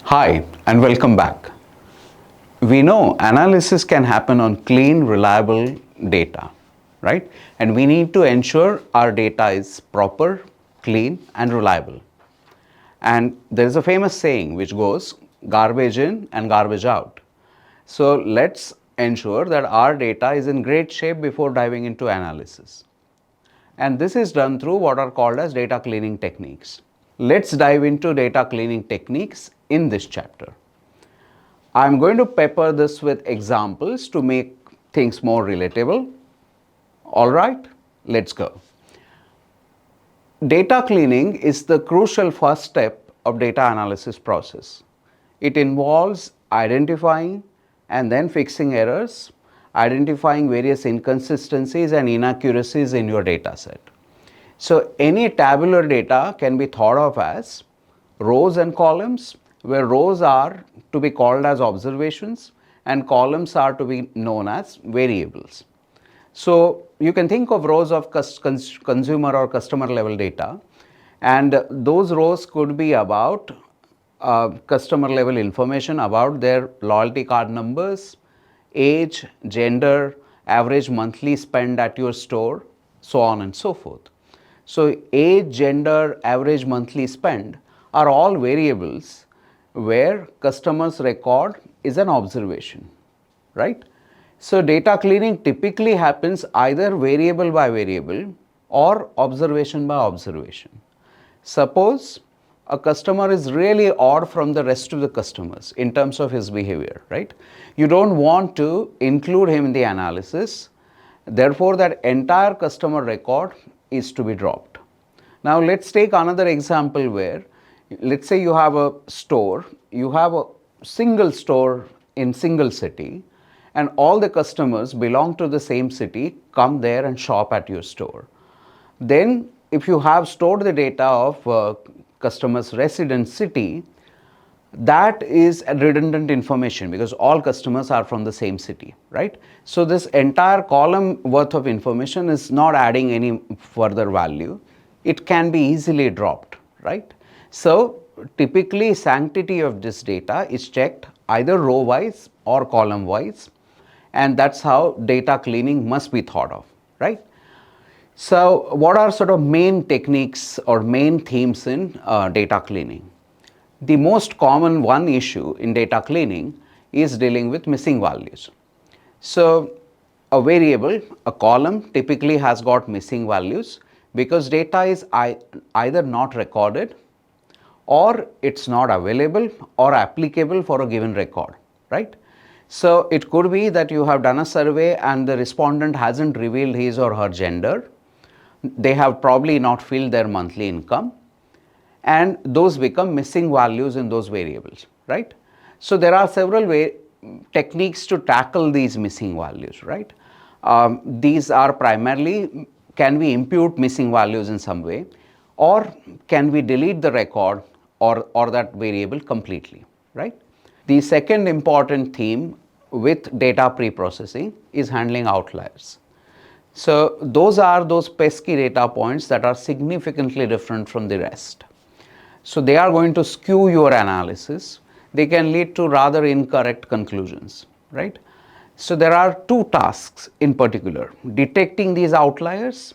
Hi and welcome back. We know analysis can happen on clean, reliable data, right? And we need to ensure our data is proper, clean and reliable. And there is a famous saying which goes garbage in and garbage out. So let's ensure that our data is in great shape before diving into analysis. And this is done through what are called as data cleaning techniques. Let's dive into data cleaning techniques in this chapter. I'm going to pepper this with examples to make things more relatable. All right, let's go. Data cleaning is the crucial first step of data analysis process. It involves identifying and then fixing errors, identifying various inconsistencies and inaccuracies in your data set. So any tabular data can be thought of as rows and columns, where rows are to be called as observations and columns are to be known as variables. So you can think of rows of consumer or customer level data, and those rows could be about customer level information about their loyalty card numbers, age, gender, average monthly spend at your store, so on and so forth. So age, gender, average monthly spend are all variables where customers record is an observation, right? So data cleaning typically happens either variable by variable or observation by observation. Suppose a customer is really odd from the rest of the customers in terms of his behavior, right? You don't want to include him in the analysis. Therefore, that entire customer record is to be dropped. Now, let's take another example where, let's say you have a store, you have a single store in single city, and all the customers belong to the same city, come there and shop at your store. Then, if you have stored the data of customers' residence city, that is a redundant information because all customers are from the same city, right? So this entire column worth of information is not adding any further value. It can be easily dropped, right? So typically sanctity of this data is checked either row wise or column wise, and that's how data cleaning must be thought of, right? So what are sort of main techniques or main themes in data cleaning? The most common one issue in data cleaning is dealing with missing values. So a variable, a column typically has got missing values because data is either not recorded or it's not available or applicable for a given record, right? So it could be that you have done a survey and the respondent hasn't revealed his or her gender. They have probably not filled their monthly income, and those become missing values in those variables, right? So there are several techniques to tackle these missing values, right? These are primarily, can we impute missing values in some way, or can we delete the record or that variable completely, right? The second important theme with data pre-processing is handling outliers. So those are those pesky data points that are significantly different from the rest. So they are going to skew your analysis. They can lead to rather incorrect conclusions, right? So there are two tasks in particular: detecting these outliers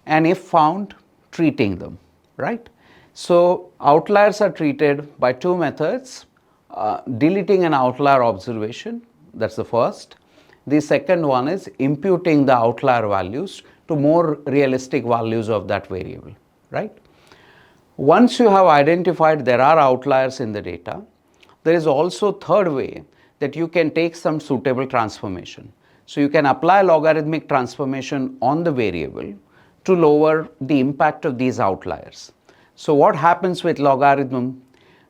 and, if found, treating them, right? So outliers are treated by two methods: deleting an outlier observation, that's the first. The second one is imputing the outlier values to more realistic values of that variable, right? Once you have identified there are outliers in the data, there is also a third way that you can take some suitable transformation. So you can apply logarithmic transformation on the variable to lower the impact of these outliers. So what happens with logarithm?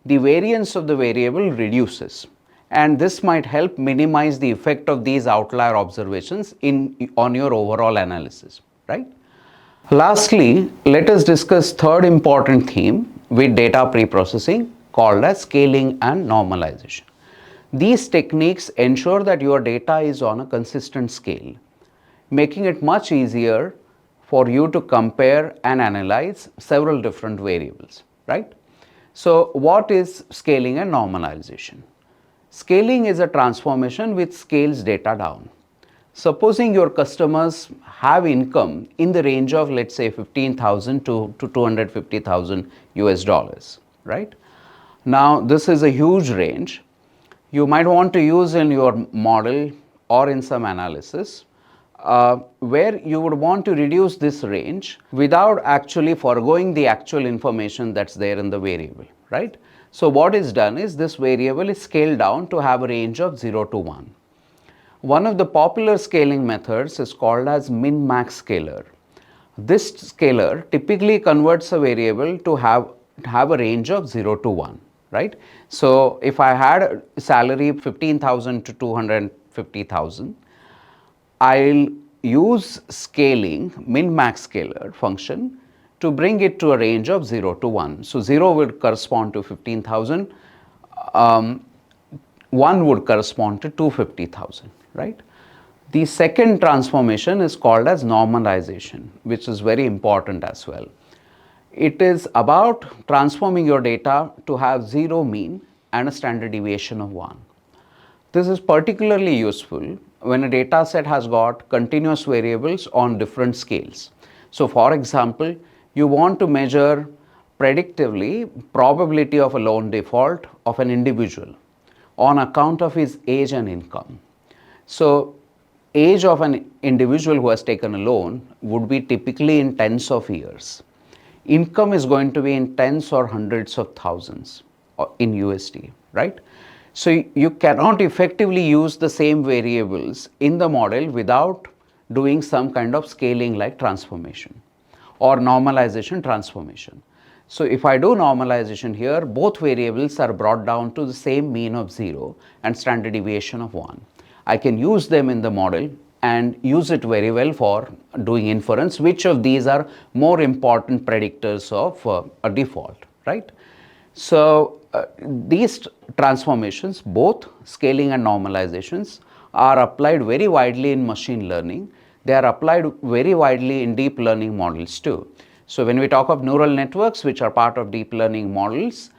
The variance of the variable reduces, and this might help minimize the effect of these outlier observations on your overall analysis, right? Lastly, let us discuss third important theme with data pre-processing called as scaling and normalization. These techniques ensure that your data is on a consistent scale, making it much easier for you to compare and analyze several different variables, right? So what is scaling and normalization? Scaling is a transformation which scales data down. Supposing your customers have income in the range of, let's say, 15,000 to 250,000 US dollars, right? Now this is a huge range. You might want to use in your model or in some analysis where you would want to reduce this range without actually foregoing the actual information that's there in the variable, right? So what is done is this variable is scaled down to have a range of 0 to 1. One of the popular scaling methods is called as min-max scaler. This scaler typically converts a variable to have a range of 0 to 1, right? So if I had a salary 15,000 to 250,000, I'll use scaling min-max scaler function to bring it to a range of 0 to 1. So 0 would correspond to 15,000, 1 would correspond to 250,000, right? The second transformation is called as normalization, which is very important as well. It is about transforming your data to have 0 mean and a standard deviation of 1. This is particularly useful when a data set has got continuous variables on different scales. So for example, you want to measure predictively probability of a loan default of an individual on account of his age and income. So age of an individual who has taken a loan would be typically in tens of years. Income is going to be in tens or hundreds of thousands in USD, right? So you cannot effectively use the same variables in the model without doing some kind of scaling like transformation or normalization transformation. So if I do normalization here, both variables are brought down to the same mean of 0 and standard deviation of 1. I can use them in the model and use it very well for doing inference, which of these are more important predictors of a default, right? So these transformations, both scaling and normalizations, are applied very widely in machine learning. They are applied very widely in deep learning models too. So when we talk of neural networks, which are part of deep learning models,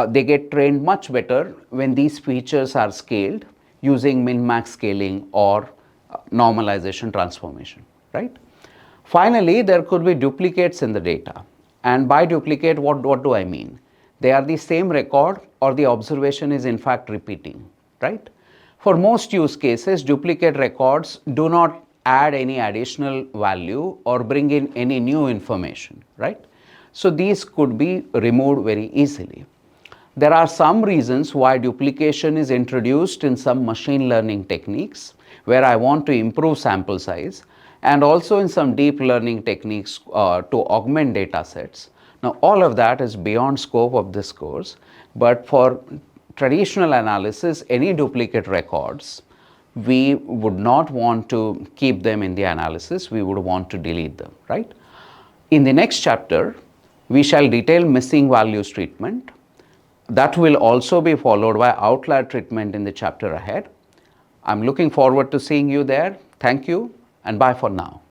they get trained much better when these features are scaled using min-max scaling or normalization transformation, right? Finally, there could be duplicates in the data. And by duplicate, what do I mean? They are the same record or the observation is in fact repeating, right? For most use cases, duplicate records do not add any additional value or bring in any new information, right? So these could be removed very easily. There are some reasons why duplication is introduced in some machine learning techniques where I want to improve sample size, and also in some deep learning techniques to augment data sets. Now all of that is beyond scope of this course, but for traditional analysis, any duplicate records, we would not want to keep them in the analysis, we would want to delete them, right? In the next chapter, we shall detail missing values treatment. That will also be followed by outlier treatment in the chapter ahead. I'm looking forward to seeing you there. Thank you and bye for now.